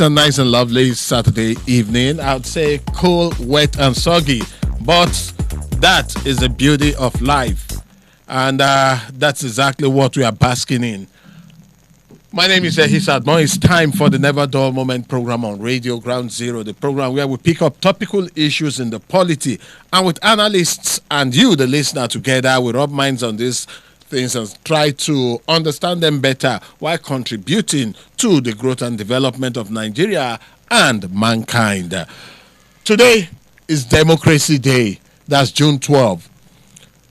It's a nice and lovely Saturday evening. I would say cool, wet, and soggy, but that is the beauty of life, and that's exactly what we are basking in. My name is Hisad Mo. It's time for the Never Dull Moment program on Radio Groundzero, the program where we pick up topical issues in the polity, and with analysts and you, the listener, together, we rub minds on these things and try to understand them better while contributing to the growth and development of Nigeria and mankind. Today is Democracy Day. That's June 12th.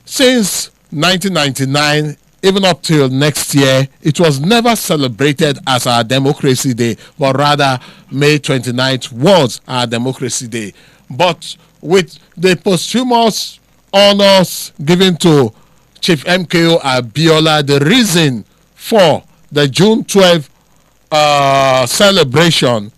Since 1999, even up till next year, it was never celebrated as our Democracy Day, but rather May 29th was our Democracy Day. But with the posthumous honors given to Chief MKO Abiola, the reason for the June 12th celebration,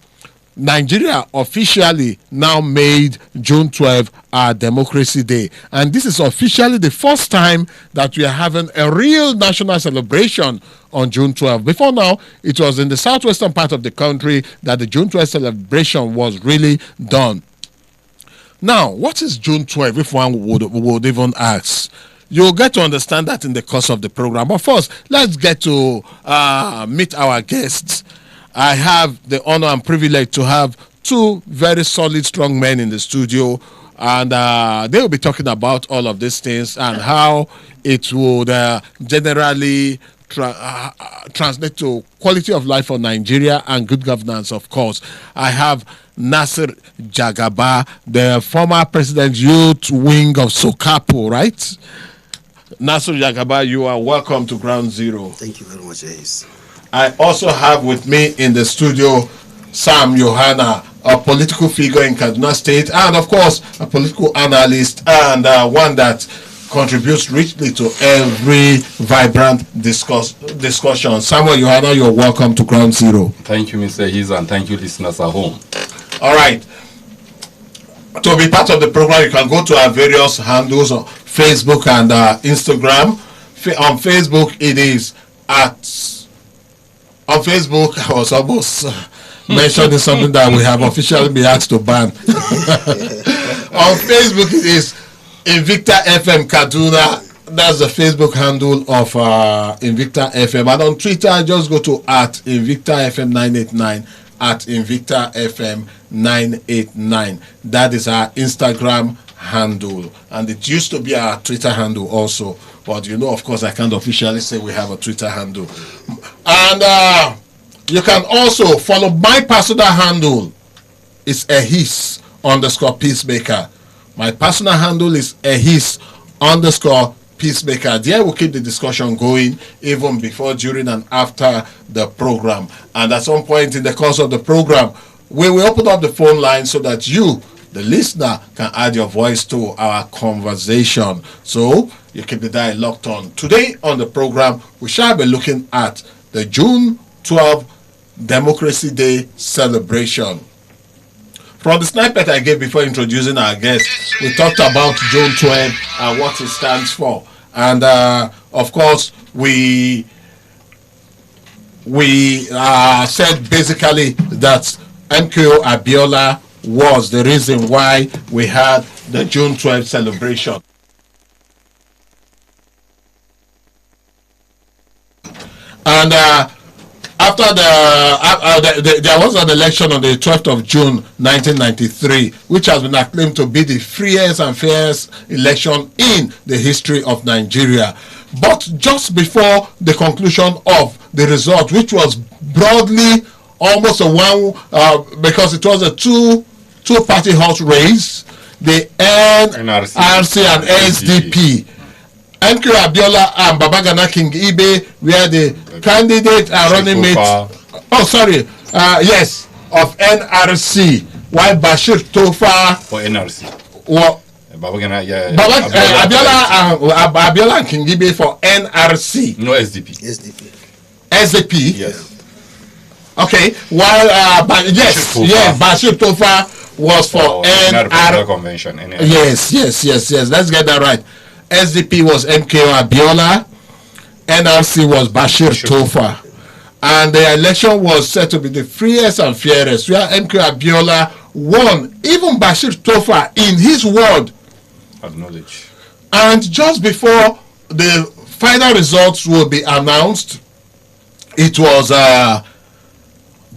Nigeria officially now made June 12th our Democracy Day. And this is officially the first time that we are having a real national celebration on June 12th. Before now, it was in the southwestern part of the country that the June 12th celebration was really done. Now, what is June 12th, if one would even ask? You'll get to understand that in the course of the program. But first, let's get to meet our guests. I have the honor and privilege to have two very solid, strong men in the studio, and they will be talking about all of these things and how it would generally translate to quality of life for Nigeria and good governance, of course. I have Nasir Jagaba, the former president youth wing of Sokapo, right? Nasir Jagaba, you are welcome to Groundzero. Thank you very much, Ace. I also have with me in the studio Sam Yohana, a political figure in Kaduna State, and of course a political analyst and one that contributes richly to every vibrant discussion. Samuel Yohana, you're welcome to Groundzero. Thank you, Mr. Hiza, and thank you, listeners at home. All right. To be part of the program, you can go to our various handles on Facebook and Instagram. On Facebook, it is on Facebook, I was almost mentioning something that we have officially been asked to ban. On Facebook, it is Invicta FM Kaduna. That's the Facebook handle of Invicta FM. And on Twitter, just go to @Invicta FM 989, @Invicta FM 989. That is our Instagram handle. And it used to be our Twitter handle also. But you know, of course, I can't officially say we have a Twitter handle. And you can also follow my personal handle. It's ehis_peacemaker. My personal handle is ehis_peacemaker. There we'll keep the discussion going even before, during, and after the program. And at some point in the course of the program, we will open up the phone line so that you, the listener, can add your voice to our conversation. So you keep the dial locked on. Today on the program, we shall be looking at the June 12th Democracy Day celebration. From the snippet I gave before introducing our guest, we talked about June 12th and what it stands for. And of course, we said basically that MKO Abiola was the reason why we had the June 12th celebration. And after there was an election on the 12th of June 1993, which has been acclaimed to be the freest and fairest election in the history of Nigeria. But just before the conclusion of the result, which was broadly almost a one, because it was a two-party horse race, the NRC and SDP. MKO Abiola and Babagana King Ibe were the candidate and running mate. Oh, sorry. Yes, of NRC. While Bashir Tofa For NRC. Babagana, Abiola and King Ibe for NRC. No SDP. SDP. Yes. Okay. While Bashir Tofa was for NRC Convention. Yes. Let's get that right. SDP was MKO Abiola, NRC was Bashir Tofa. and the election was said to be the freest and fairest, where MK Abiola won. Even Bashir Tofa, in his word, Acknowledge. and just before the final results will be announced, it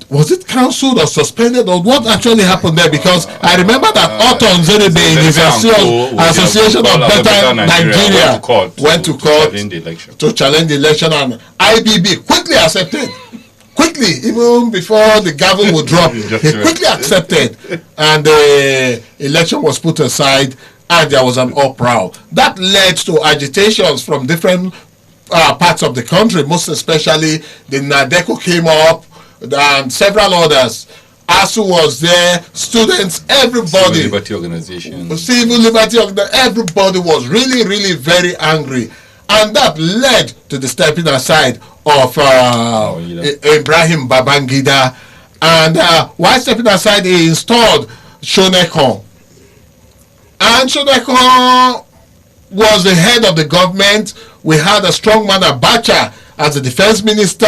was it cancelled or suspended, or what actually happened there? Because I remember that Otton Zerebe in his Association of Better Nigeria went to court to challenge the election, and IBB quickly accepted. Quickly, even before the gavel would drop, he quickly accepted, and the election was put aside, and there was an uproar. That led to agitations from different parts of the country, most especially the NADECO came up, and several others. ASU was there, students, everybody. Civil Liberty Organization. Everybody was really, really very angry. And that led to the stepping aside of Ibrahim Babangida. And while stepping aside, he installed Shonekon. And Shonekon was the head of the government. We had a strong man, Abacha, as the defense minister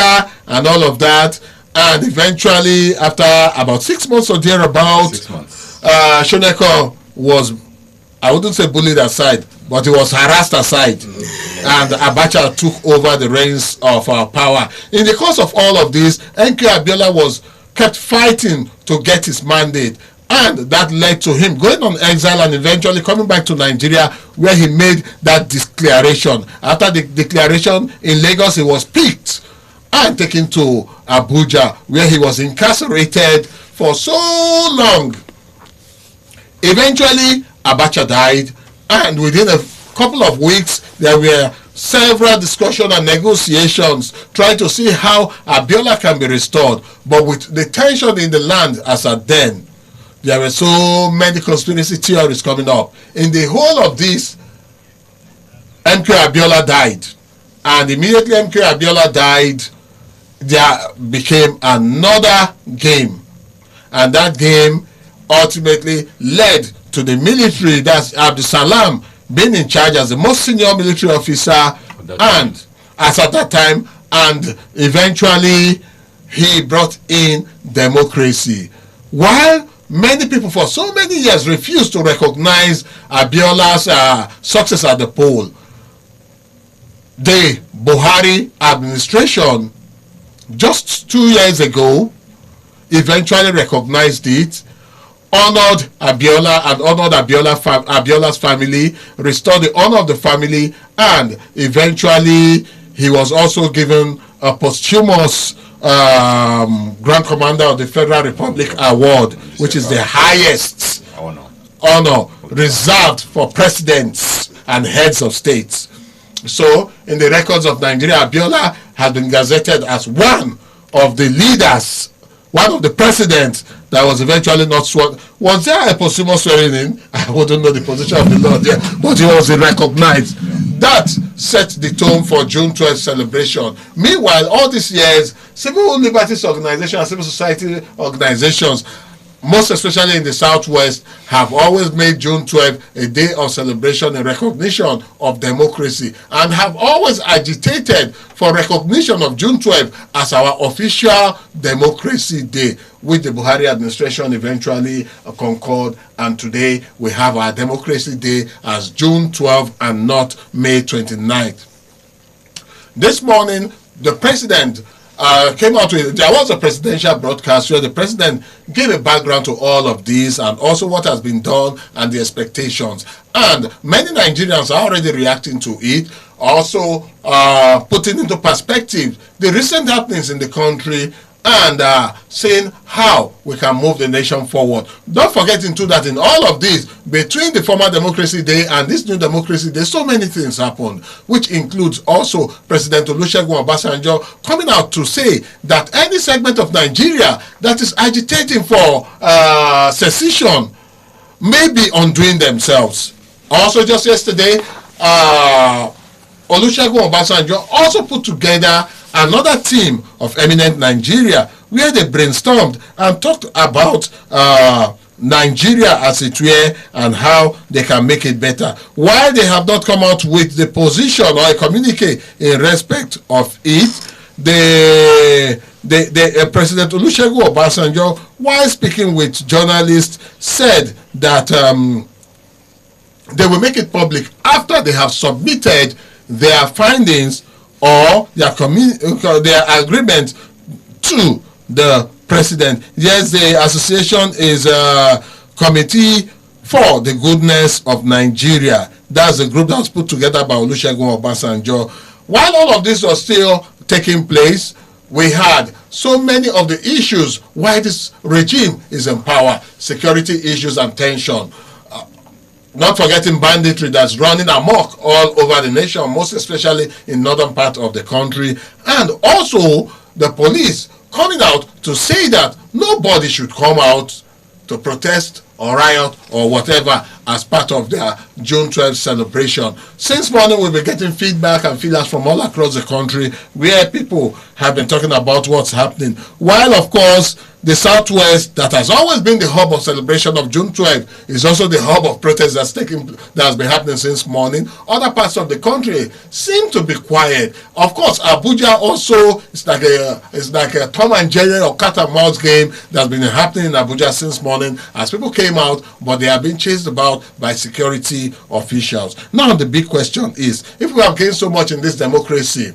and all of that. And eventually, after about 6 months or thereabouts, Shonekon was, I wouldn't say bullied aside, but he was harassed aside. And Abacha took over the reins of power. In the course of all of this, NK Abiola kept fighting to get his mandate. And that led to him going on exile and eventually coming back to Nigeria, where he made that declaration. After the declaration in Lagos, he was picked and taken to Abuja, where he was incarcerated for so long. Eventually, Abacha died, and within a couple of weeks, there were several discussions and negotiations trying to see how Abiola can be restored. But with the tension in the land as at then, there were so many conspiracy theories coming up. In the whole of this, MK Abiola died. And immediately MK Abiola died, there became another game. And that game ultimately led to the military, that's Abdul Salam, being in charge as the most senior military officer, and as at that time, and eventually he brought in democracy. While many people for so many years refused to recognize Abiola's success at the poll, the Buhari administration just 2 years ago eventually recognized it, honored Abiola and honored Abiola's family, restored the honor of the family, and eventually he was also given a posthumous Grand Commander of the Federal Republic Award, which is the highest honor reserved for presidents and heads of states. So, in the records of Nigeria, Abiola has been gazetted as one of the leaders, one of the presidents that was eventually not sworn. Was there a posthumous swearing in? I wouldn't know the position of the Lord there, but he was recognized. That set the tone for June 12th celebration. Meanwhile, all these years, civil liberties organizations and civil society organizations, most especially in the Southwest, have always made June 12th a day of celebration and recognition of democracy, and have always agitated for recognition of June 12th as our official democracy day, which the Buhari administration eventually concurred, and today we have our democracy day as June 12th and not May 29th. This morning, the president came out with, there was a presidential broadcast where the president gave a background to all of this and also what has been done and the expectations. And many Nigerians are already reacting to it, also putting into perspective the recent happenings in the country and seeing how we can move the nation forward. Don't forget into that in all of this, between the former Democracy Day and this new Democracy Day, so many things happened, which includes also President Olusegun Obasanjo coming out to say that any segment of Nigeria that is agitating for secession may be undoing themselves. Also just yesterday, Olusegun Obasanjo also put together another team of eminent Nigeria where they brainstormed and talked about Nigeria as it were and how they can make it better. While they have not come out with the position or a communique in respect of it, President Olusegun Obasanjo, while speaking with journalists, said that they will make it public after they have submitted their findings or their agreement to the president. Yes, the association is a committee for the goodness of Nigeria. That's the group that was put together by Olusegun Obasanjo. While all of this was still taking place, we had so many of the issues why this regime is in power, security issues and tension. Not forgetting banditry that's running amok all over the nation, most especially in northern part of the country. And also the police coming out to say that nobody should come out to protest or riot or whatever as part of their June 12th celebration. Since morning, we've been getting feedback and feedbacks from all across the country where people have been talking about what's happening. While, of course, the Southwest, that has always been the hub of celebration of June 12th, is also the hub of protest that has been happening since morning. Other parts of the country seem to be quiet. Of course, Abuja also is like a Tom and Jerry or cat and mouse game that's been happening in Abuja since morning as people came out, but they have been chased about by security officials. Now the big question is, if we have gained so much in this democracy,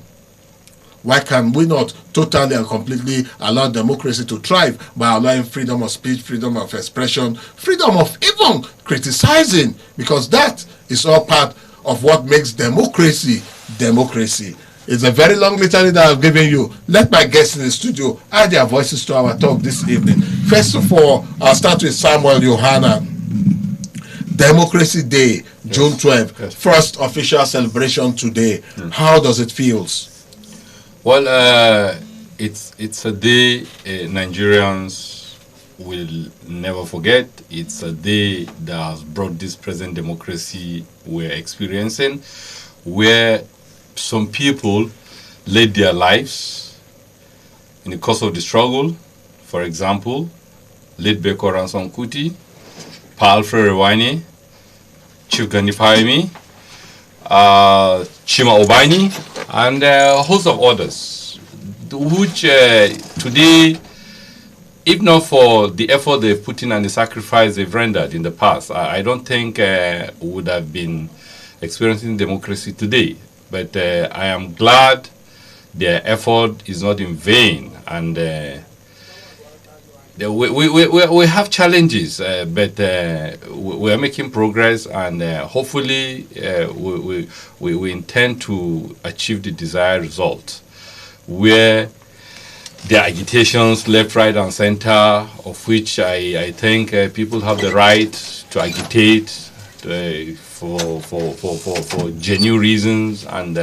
why can we not totally and completely allow democracy to thrive by allowing freedom of speech, freedom of expression, freedom of even criticizing? Because that is all part of what makes democracy democracy. It's a very long litany that I've given you. Let my guests in the studio add their voices to our talk this evening. First of all, I'll start with Samuel Yohana. Democracy Day, yes. June 12th, yes. First official celebration today. How does it feel? Well, it's a day Nigerians will never forget. It's a day that has brought this present democracy we're experiencing, where some people laid their lives in the course of the struggle. For example, late Beko Ransom Kuti, Pa Alfred Rewani, Chief Gani Fahimi, Chima Obani, and a host of others, which today, if not for the effort they've put in and the sacrifice they've rendered in the past, I don't think would have been experiencing democracy today. But I am glad their effort is not in vain, and we have challenges, but we are making progress, and hopefully we intend to achieve the desired result, where the agitations left, right, and center, of which I think people have the right to agitate for genuine reasons, and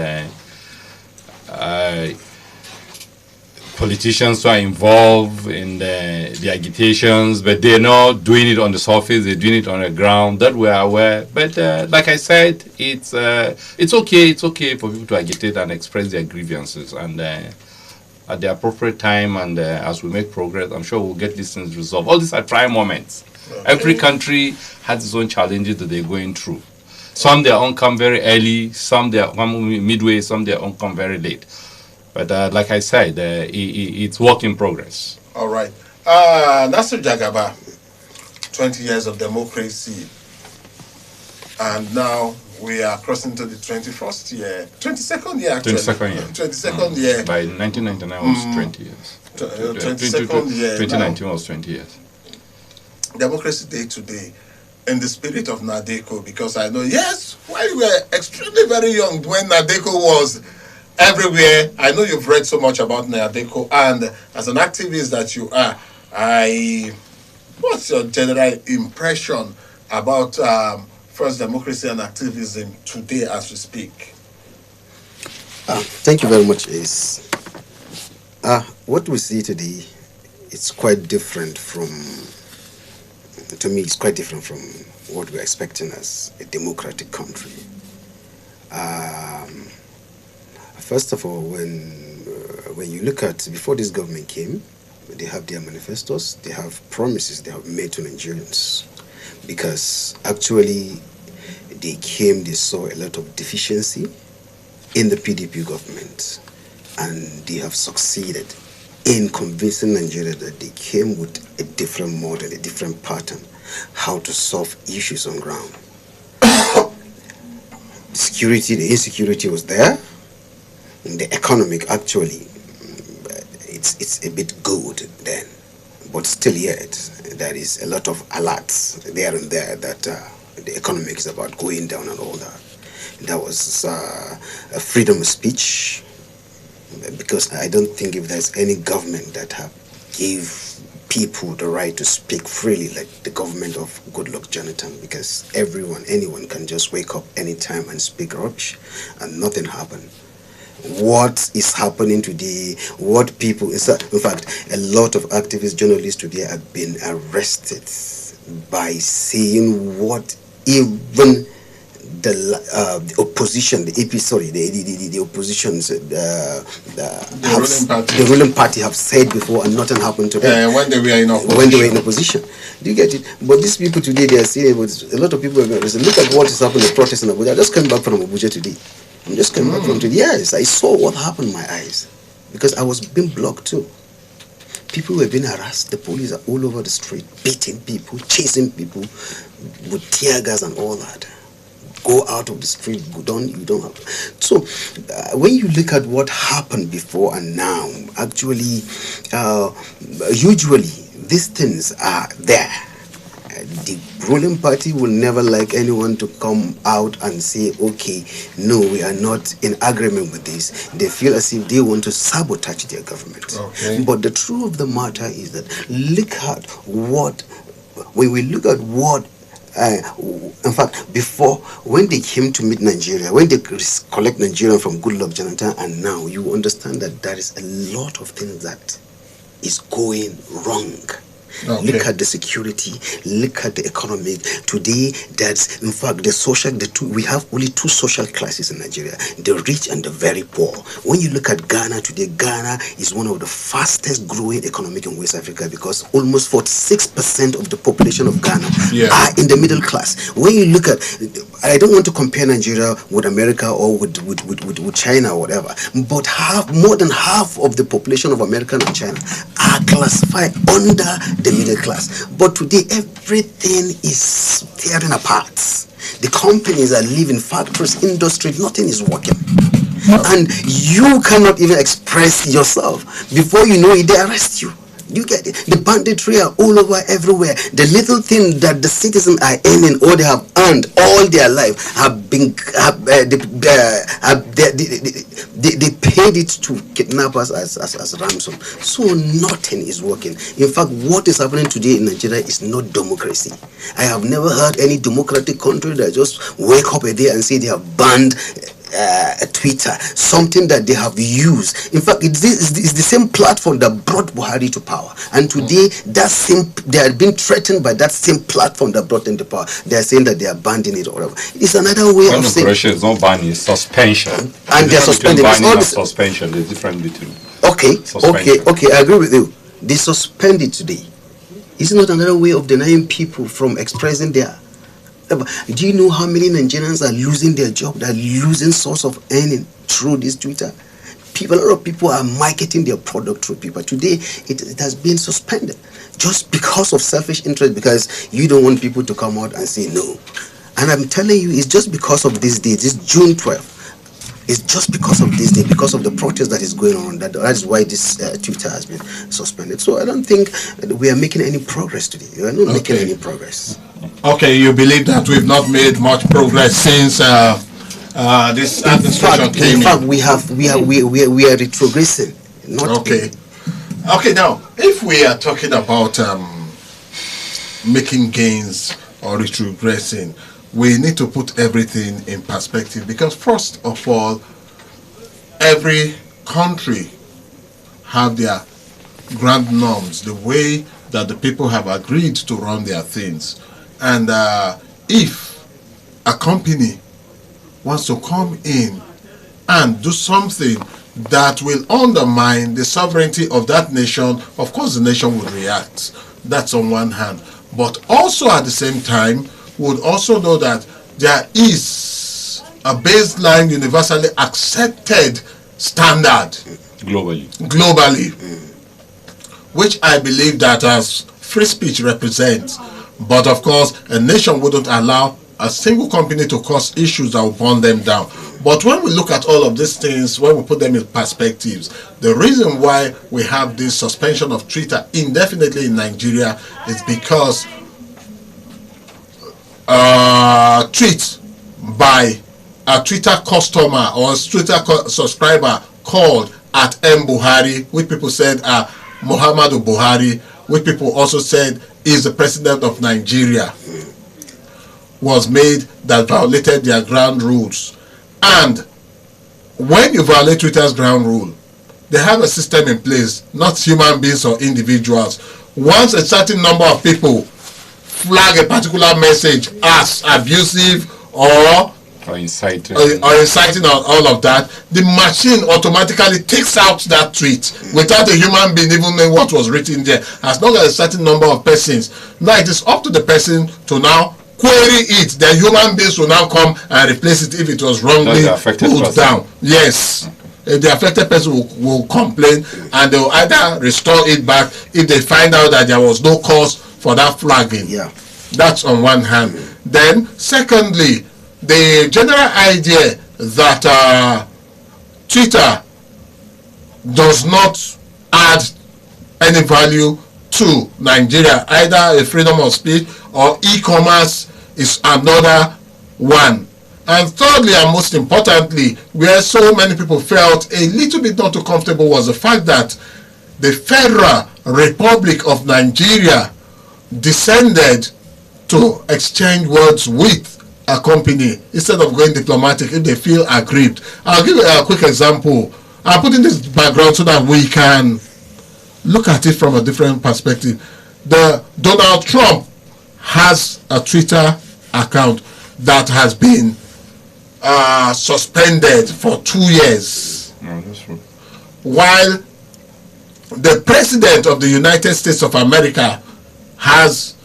politicians are involved in the agitations, but they're not doing it on the surface, they're doing it on the ground. That we are aware. But like I said, it's okay for people to agitate and express their grievances, and at the appropriate time, and as we make progress, I'm sure we'll get these things resolved. All these are trying moments. Every country has its own challenges that they're going through. Some their own come very early, some their own midway, some their own come very late. But like I said, it's work in progress. All right. Nasir Jagaba, 20 years of democracy. And now we are crossing to the 21st year. 22nd year, actually. 22nd year. 22nd year. By 1999 was 20 years. 22nd year. 2019 was 20 years. Democracy Day today, in the spirit of Nadeko, because I know, yes, while you were extremely very young when Nadeko was everywhere, I know you've read so much about Nadeko, and as an activist that you are, what's your general impression about First Democracy and activism today as we speak? Thank you very much, Ace. What we see today, it's quite different from, to me, it's quite different from what we're expecting as a democratic country. First of all, when you look at, before this government came, they have their manifestos, they have promises they have made to Nigerians. Because actually, they came, they saw a lot of deficiency in the PDP government. and they have succeeded in convincing Nigeria that they came with a different model, a different pattern, how to solve issues on ground. Security, the insecurity was there. And the economic, actually, it's a bit good then, but still yet there is a lot of alerts there and there that the economic is about going down and all that. That was a freedom of speech, because I don't think if there's any government that have gave people the right to speak freely like the government of Goodluck Jonathan, because anyone can just wake up anytime and speak rubbish and nothing happened. What is happening today, what people, in fact, a lot of activist journalists today have been arrested by saying what even the opposition, the AP, sorry, the oppositions, the ruling party have said before, and nothing happened to them. When they were in opposition. When they were in opposition. Do you get it? But these people today, they are saying, a lot of people are going to say, look at what is happening, the protests in Abuja. I just came back from Abuja today. I'm just coming back from today. Yes, I saw what happened in my eyes, because I was being blocked too. People were being harassed. The police are all over the street, beating people, chasing people with tear gas and all that. Go out of the street, you don't have. So when you look at what happened before and now, actually, usually these things are there. The ruling party will never like anyone to come out and say, okay, no, we are not in agreement with this. They feel as if they want to sabotage their government. Okay. But the truth of the matter is that when we look at what in fact, before, when they came to meet Nigeria, when they collect Nigeria from Goodluck Jonathan, and now you understand that there is a lot of things that is going wrong. Okay. Look at the security, look at the economy. Today, that's, in fact, we have only two social classes in Nigeria, the rich and the very poor. When you look at Ghana today, Ghana is one of the fastest growing economic in West Africa, because almost 46% of the population of Ghana are in the middle class. When you look at, I don't want to compare Nigeria with America or with China or whatever, but more than half of the population of America and China are classified under the middle class. But today everything is tearing apart. The companies are leaving, factories, industry, nothing is working. And you cannot even express yourself. Before you know it, they arrest you. You get it? The banditry are all over everywhere. The little thing that the citizens are earning or they have earned all their life they paid it to kidnappers as ransom. So nothing is working. In fact, what is happening today in Nigeria is not democracy. I have never heard any democratic country that just wake up a day and say they have banned Twitter, something that they have used. In fact, it's the same platform that brought Buhari to power, and today they are being threatened by that same platform that brought them to power. They are saying that they are banning it or whatever. It's another way of saying it's not banning, it's suspension. And they're suspending. Banning and suspension. There's difference between. Okay, I agree with you. They suspend it today. It's not another way of denying people from expressing their. Do you know how many Nigerians are losing their job? They're losing source of earning through this Twitter. A lot of people are marketing their product through people. Today, it has been suspended just because of selfish interest, because you don't want people to come out and say no. And I'm telling you, it's just because of this day, this June 12th. It's just because of this day, because of the protest that is going on. That is why this Twitter has been suspended. So I don't think we are making any progress today. We are not making any progress. Okay, you believe that we've not made much progress since this administration came in? In fact, we are retrogressing. Okay, now, if we are talking about making gains or retrogressing, we need to put everything in perspective, because first of all, every country have their grand norms, the way that the people have agreed to run their things. And if a company wants to come in and do something that will undermine the sovereignty of that nation, of course the nation would react. That's on one hand. But also at the same time, would also know that there is a baseline universally accepted standard globally, which I believe that as free speech represents. But of course, a nation wouldn't allow a single company to cause issues that will burn them down. But when we look at all of these things, when we put them in perspectives, the reason why we have this suspension of Twitter indefinitely in Nigeria is because tweet by a Twitter customer or a Twitter subscriber called at M. Buhari, which people said are Muhammadu Buhari, which people also said is the president of Nigeria, was made that violated their ground rules. And when you violate Twitter's ground rule, they have a system in place, not human beings or individuals. Once a certain number of people flag a particular message as abusive or inciting or all of that, the machine automatically takes out that tweet without a human being even knowing what was written there, as long as a certain number of persons. Now it is up to the person to now query it. The human beings will now come and replace it if it was wrongly pulled down. Yes. The affected person will complain, and they will either restore it back if they find out that there was no cause for that flagging. Yeah. That's on one hand. Then, secondly, the general idea that Twitter does not add any value to Nigeria, either a freedom of speech or e-commerce, is another one. And thirdly, and most importantly, where so many people felt a little bit not too comfortable, was the fact that the Federal Republic of Nigeria descended to exchange words with a company instead of going diplomatic if they feel aggrieved. I'll give you a quick example. I'll put in this background so that we can look at it from a different perspective. Donald Trump has a Twitter account that has been suspended for 2 years. No, that's true. While the President of the United States of America has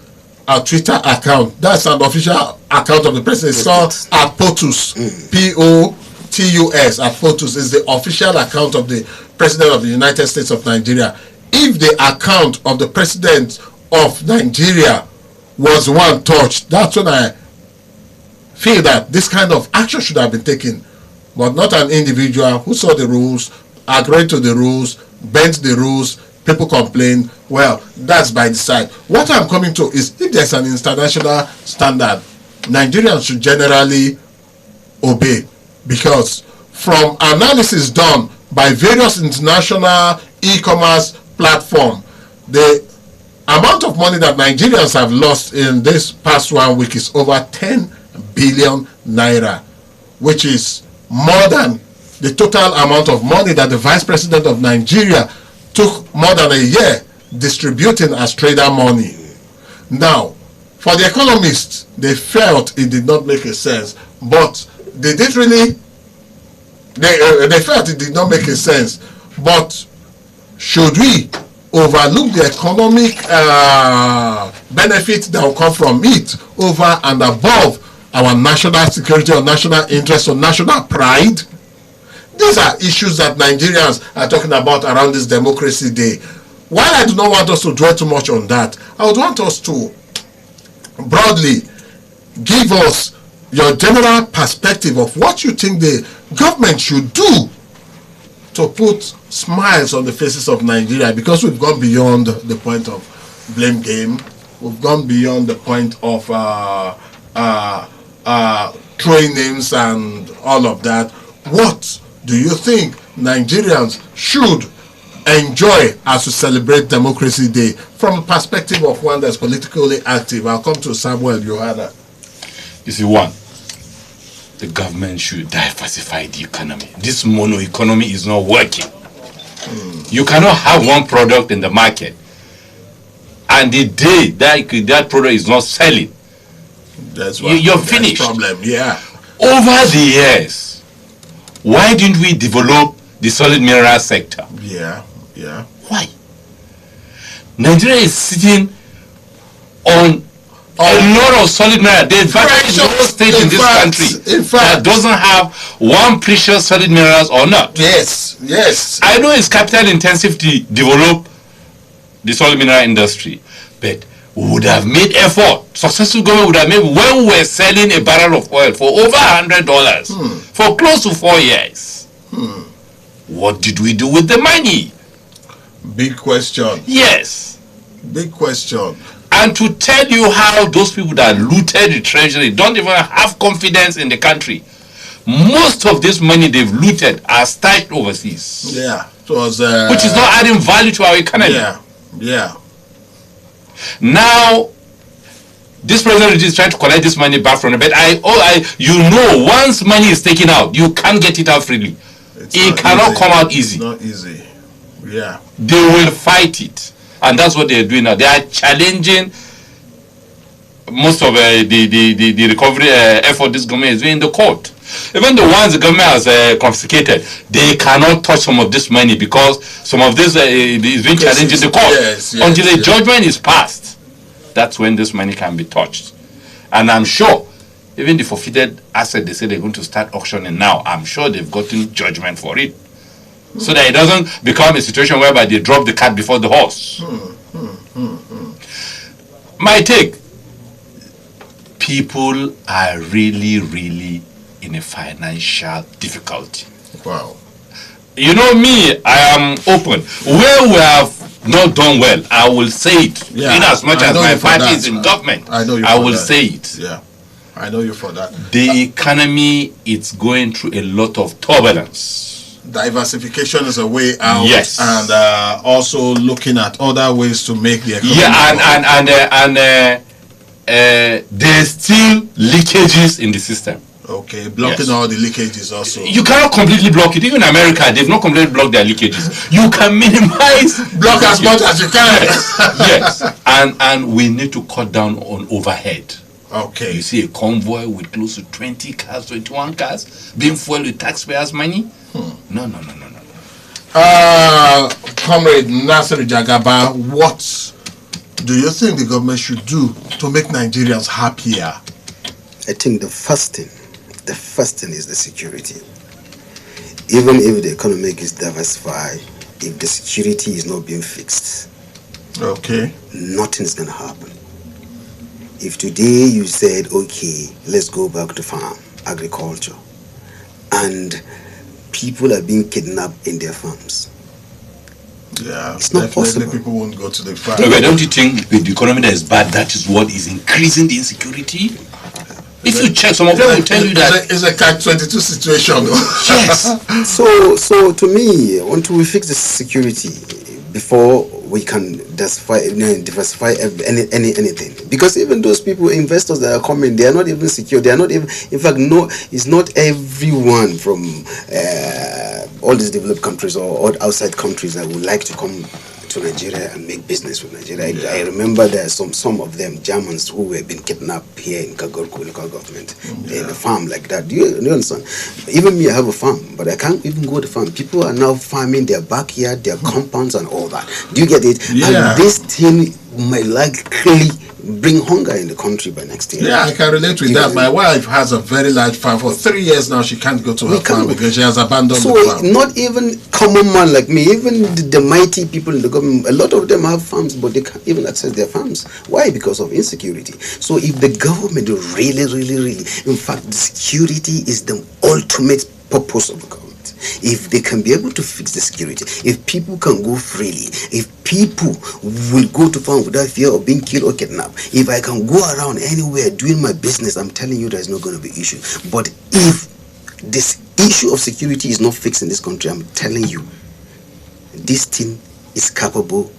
a Twitter account. That's an official account of the president. It's called at POTUS. POTUS. At POTUS is the official account of the President of the United States of Nigeria. If the account of the President of Nigeria was one touched, that's when I feel that this kind of action should have been taken, but not an individual who saw the rules, agreed to the rules, bent the rules, people complain. Well, that's by the side. What I'm coming to is, if there's an international standard, Nigerians should generally obey, because from analysis done by various international e-commerce platforms, the amount of money that Nigerians have lost in this past 1 week is over 10 billion naira, which is more than the total amount of money that the Vice President of Nigeria took more than a year distributing as trader money. Now, for the economists, they felt it did not make a sense, but they felt it did not make a sense. But should we overlook the economic benefit that will come from it over and above our national security or national interest or national pride? These are issues that Nigerians are talking about around this Democracy Day. While I do not want us to dwell too much on that, I would want us to broadly give us your general perspective of what you think the government should do to put smiles on the faces of Nigeria, because we've gone beyond the point of blame game. We've gone beyond the point of throwing names and all of that. What do you think Nigerians should enjoy as we celebrate Democracy Day from the perspective of one that's politically active? I'll come to Samuel Yohana. You see, one, the government should diversify the economy. This mono economy is not working. You cannot have one product in the market, and the day that product is not selling, that's you're finished. Problem, yeah. Over the years, why didn't we develop the solid mineral sector? Yeah. Why? Nigeria is sitting on A lot of solid mineral. There's virtually no state in this country that doesn't have one precious solid minerals or not. Yes, yes. I know it's capital intensive to develop the solid mineral industry, but we would have made effort. Successful government would have made when we were selling a barrel of oil for over $100 for close to 4 years. What did we do with the money? Big question. Yes. Big question. And to tell you how those people that looted the treasury don't even have confidence in the country. Most of this money they've looted are stashed overseas. Yeah. It was, which is not adding value to our economy. Yeah. Yeah. Now, this president is trying to collect this money back from them. But once money is taken out, you can't get it out freely. It cannot come out easy. It's not easy. Yeah. They will fight it. And that's what they're doing now. They are challenging most of the recovery effort this government is doing in the court. Even the ones the government has confiscated, they cannot touch some of this money because some of this is being challenged in the court. Yes, until the judgment is passed, that's when this money can be touched. And I'm sure, even the forfeited asset they say they're going to start auctioning now, I'm sure they've gotten judgment for it. So that it doesn't become a situation whereby they drop the cat before the horse. My take, people are really, really in a financial difficulty. Wow. You know me, I am open. Where we have not done well, I will say it. In as much as my party is in government, I will say it. Yeah, I know you for that. The economy is going through a lot of turbulence. Diversification is a way out. Yes. And also looking at other ways to make the economy. Yeah, and there's still leakages in the system. Okay, blocking all the leakages also. You cannot completely block it. Even in America, they've not completely blocked their leakages. You can minimize. Block as much as you can. Yes. And we need to cut down on overhead. Okay. You see a convoy with close to 20 cars, 21 cars being fueled with taxpayers' money? No. Comrade Nasir Jagaba, what do you think the government should do to make Nigerians happier? I think the first thing is the security. Even if the economy is diversified, if the security is not being fixed, nothing is going to happen. If today you said, okay, let's go back to farm, agriculture, and people are being kidnapped in their farms. Yeah, it's not possible. People won't go to the farm. But don't you think with the economy that is bad, that is what is increasing the insecurity? If you check, some of them will tell you that it's a catch-22 situation. Yes. So to me, until we fix the security before we can diversify anything, because even those people, investors that are coming, they are not even secure. They are not even. In fact, no, it's not everyone from all these developed countries or outside countries that would like to come to Nigeria and make business with Nigeria. Yeah. I remember there are some of them Germans who were being kidnapped here in Kagorku local government in a farm like that. Do you understand? Even me, I have a farm, but I can't even go to farm. People are now farming their backyard, their compounds, and all that. Do you get it? Yeah. And this thing might likely bring hunger in the country by next year. Yeah, I can relate with that. My wife has a very large farm. For 3 years now, she can't go to her farm because she has abandoned the farm. So not even common man like me, even the mighty people in the government, a lot of them have farms, but they can't even access their farms. Why? Because of insecurity. So if the government really, in fact, the security is the ultimate purpose of the government. If they can be able to fix the security, if people can go freely, if people will go to farm without fear of being killed or kidnapped, if I can go around anywhere doing my business, I'm telling you there's not going to be issue. But if this issue of security is not fixed in this country, I'm telling you, this thing is capable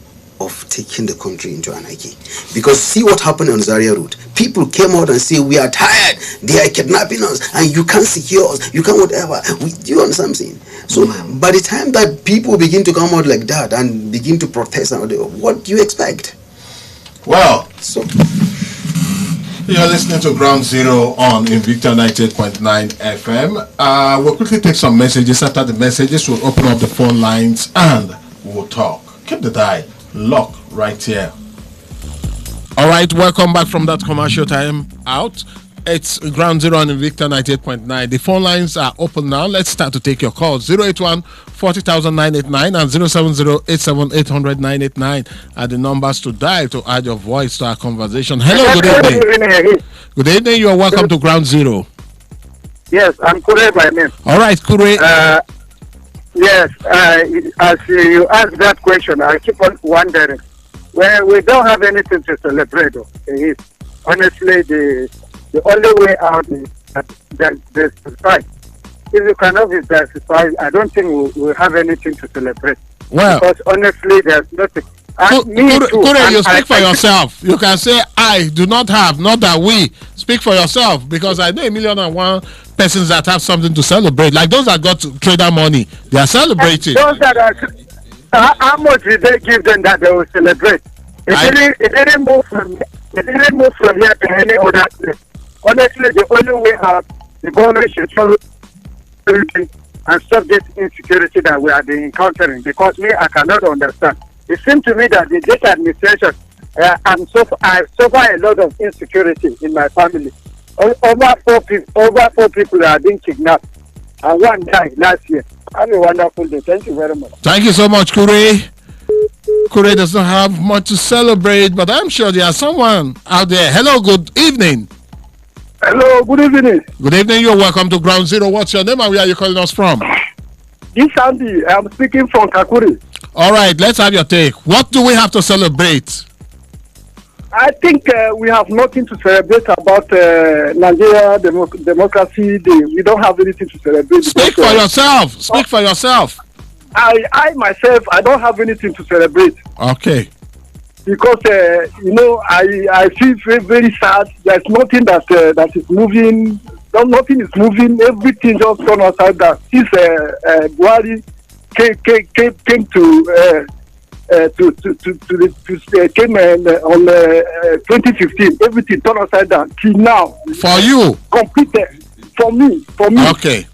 of taking the country into anarchy. Because see what happened on Zaria Road. People came out and say, we are tired, they are kidnapping us, and you can't secure us, you can't whatever. Do you understand what I'm saying? So by the time that people begin to come out like that and begin to protest, what do you expect? Well, so you're listening to Ground Zero on Invicta 98.9 FM. We'll quickly take some messages. After the messages, we'll open up the phone lines and we'll talk. Keep the dial locked right here. All right, welcome back from that commercial time out. It's Ground Zero on Victor 98.9. The phone lines are open now. Let's start to take your calls. 081 40989 and 070 are the numbers to dial to add your voice to our conversation. Hello, good evening. Good evening. You are welcome to Ground Zero. Yes, I'm Kure by name. All right, Kure. Yes, as you asked that question, I keep on wondering. Well, we don't have anything to celebrate. Honestly, the only way out is diversify. If you cannot be diversified, I don't think we'll have anything to celebrate. Well, because honestly, there's nothing. Kure, you speak for yourself. You can say, I do not have, not that we. Speak for yourself, because I know 1,000,001 persons that have something to celebrate. Like those that got trader money, they are celebrating. Those that are, how much did they give them that they will celebrate? It didn't move from here to any other place. Honestly, the only way out, the government should follow and stop this insecurity that we are encountering. Because I cannot understand. It seems to me that this administration, I suffer a lot of insecurity in my family. Over four people are being kidnapped, and one died last year. Have a wonderful day. Thank you very much. Thank you so much, Kure. Kure does not have much to celebrate, but I'm sure there's someone out there. Hello, good evening. Hello, good evening. Good evening. You're welcome to Ground Zero. What's your name and where are you calling us from? This Sandy. I'm speaking from Kakuri. All right, let's have your take. What do we have to celebrate? I think we have nothing to celebrate about Nigeria Democracy Day. We don't have anything to celebrate. Speak for yourself. Speak for yourself. I myself, I don't have anything to celebrate. Okay. Because I feel very, very sad. There's nothing that is moving. Nothing is moving. Everything just turned upside down. Since Buhari came came on 2015, everything turned upside down till now. For you? Completed. For me. Okay.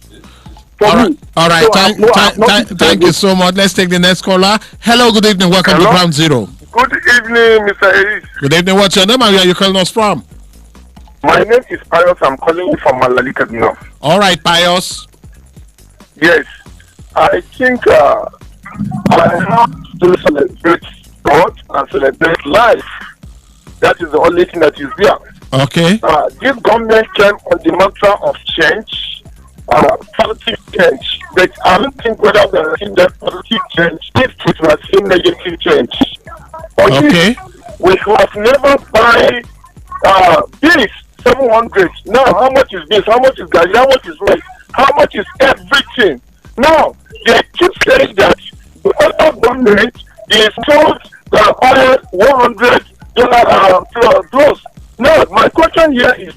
All right. So thank you so much. Let's take the next caller. Hello, good evening. Welcome to Ground Zero. Good evening, Mr. Harris. Good evening. What's your name and where are you calling us from? My name is Pius. I'm calling you from Malalika North. All right, Pius. Yes. I think I have to celebrate God and celebrate life. That is the only thing that is there. Okay. This government came on the mantra of change, positive change. But I don't think whether we are seeing that positive change if we are seeing negative change. Okay. We have never buy this 700. Now, how much is this? How much is that? How much is rice? How much is everything? Now, they keep saying that the other government is told the oil $100 plus. Now, my question here is,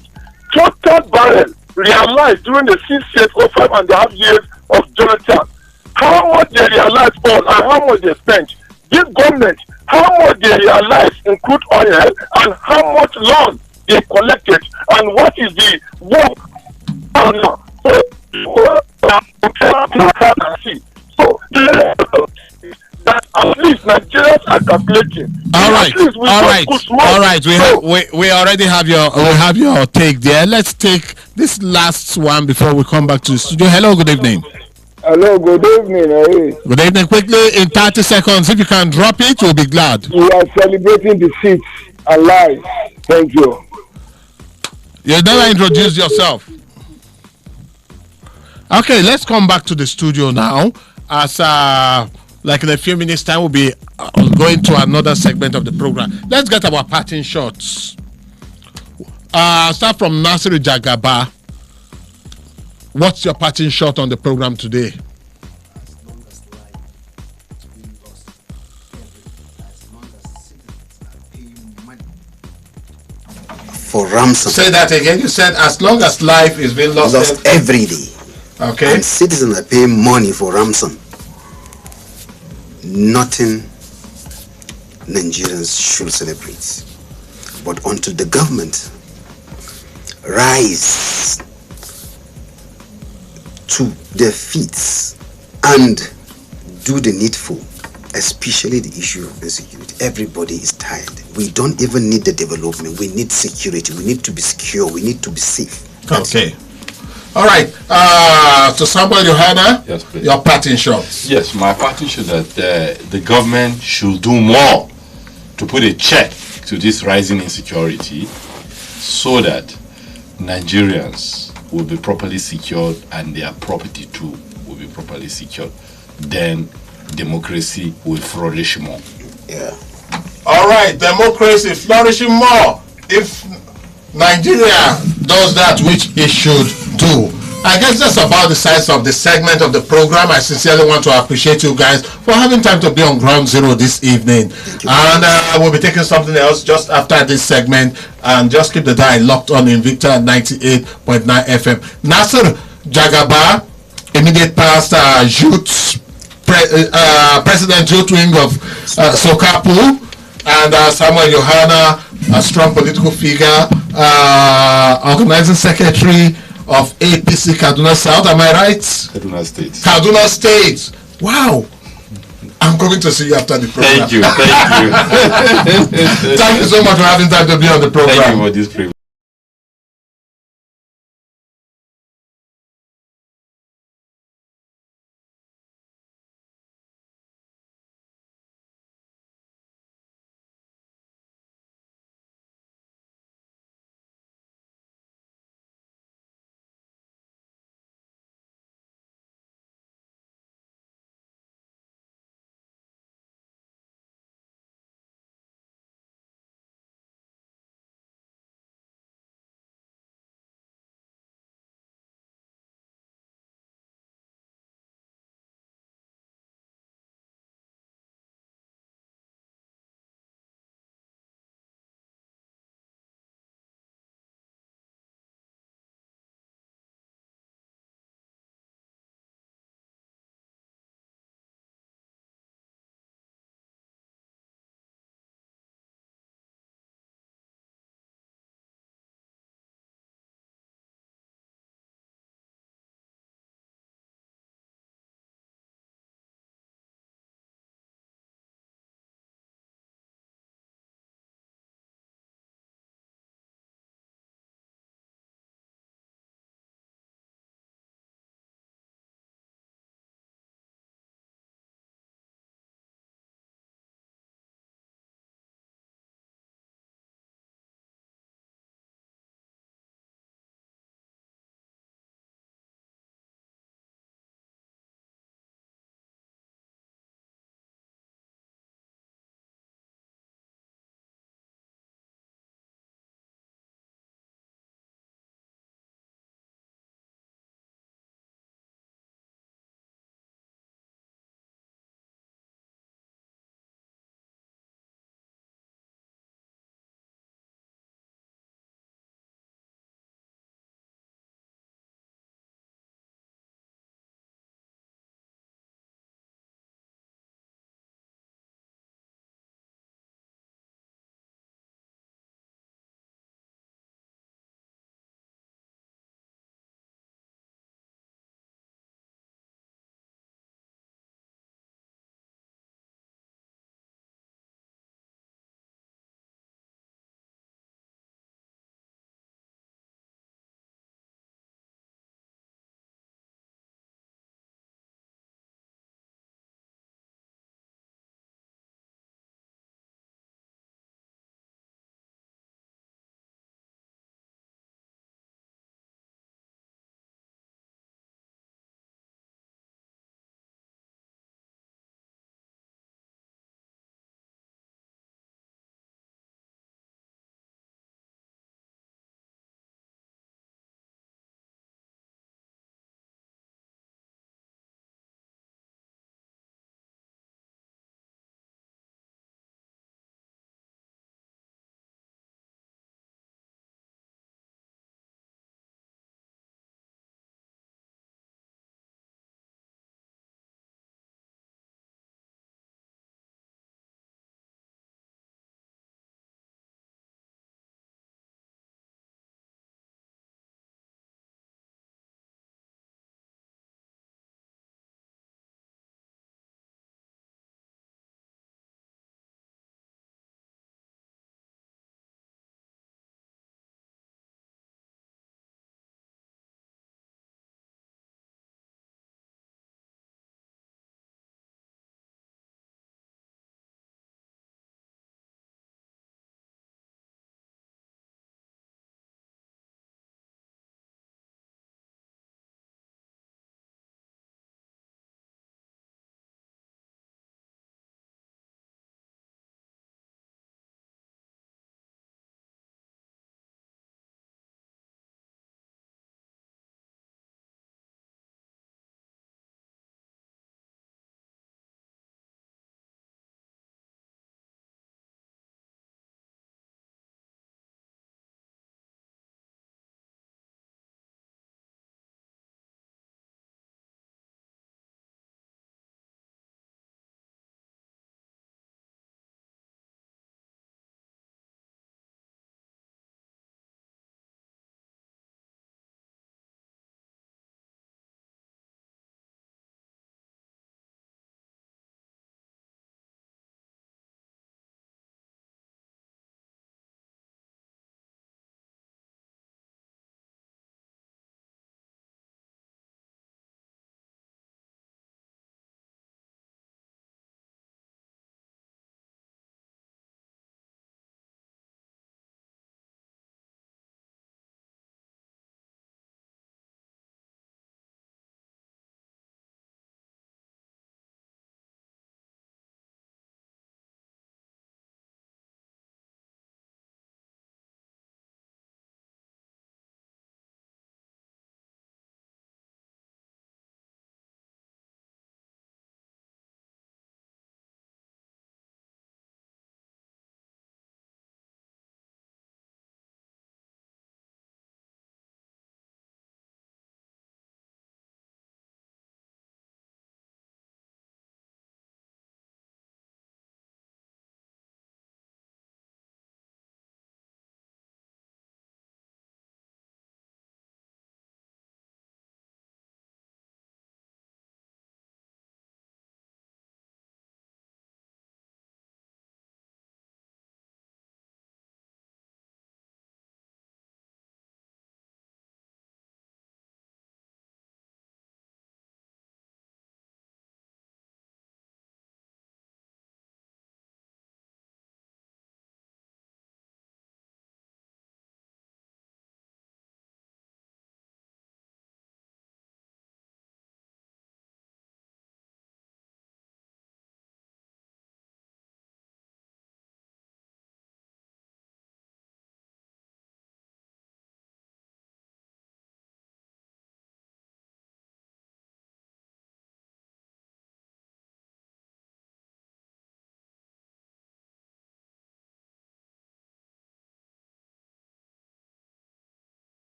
total barrel realized during the 6 years or 5.5 years of Jonathan, how much they realized on and how much they spent? This government, how much they realized in crude oil and how much loan they collected and what is the work now? So that at least Nigerians are calculating. All right. We already have your take there. Let's take this last one before we come back to the studio. Hello, good evening. Hello, good evening. Good evening. Quickly, in 30 seconds, if you can drop it, we'll be glad. We are celebrating the seats alive. Thank you. You never introduced yourself. Okay, let's come back to the studio now. As like in a few minutes' time, we'll be going to another segment of the program. Let's get our parting shots. Start from Nasiru Jagaba. What's your parting shot on the program today? For ransom. Say that again. You said as long as life is being lost every day. Okay. And citizens are paying money for ransom. Nothing Nigerians should celebrate. But until the government rise to their feet and do the needful, especially the issue of insecurity. Everybody is tired. We don't even need the development. We need security. We need to be secure. We need to be safe. Okay. All right. So Samuel Johanna, Yes, please. your parting shots. Yes, my party should that the government should do more to put a check to this rising insecurity so that Nigerians will be properly secured and their property too will be properly secured. Then democracy will flourish more. Yeah. All right. Democracy flourishing more if Nigeria does that which it should do. I guess that's about the size of the segment of the program. I sincerely want to appreciate you guys for having time to be on Ground Zero this evening. And we'll be taking something else just after this segment. And just keep the dial locked on in Victor 98.9 FM. Nasser Jagaba, immediate past President Youth Wing of Sokapu, and Samuel Johanna, a strong political figure, organizing secretary of APC Kaduna South. Am I right? Kaduna State. Kaduna State. Wow. I'm coming to see you after the program. Thank you. Thank you so much for having time to be on the program. Thank you for this privilege.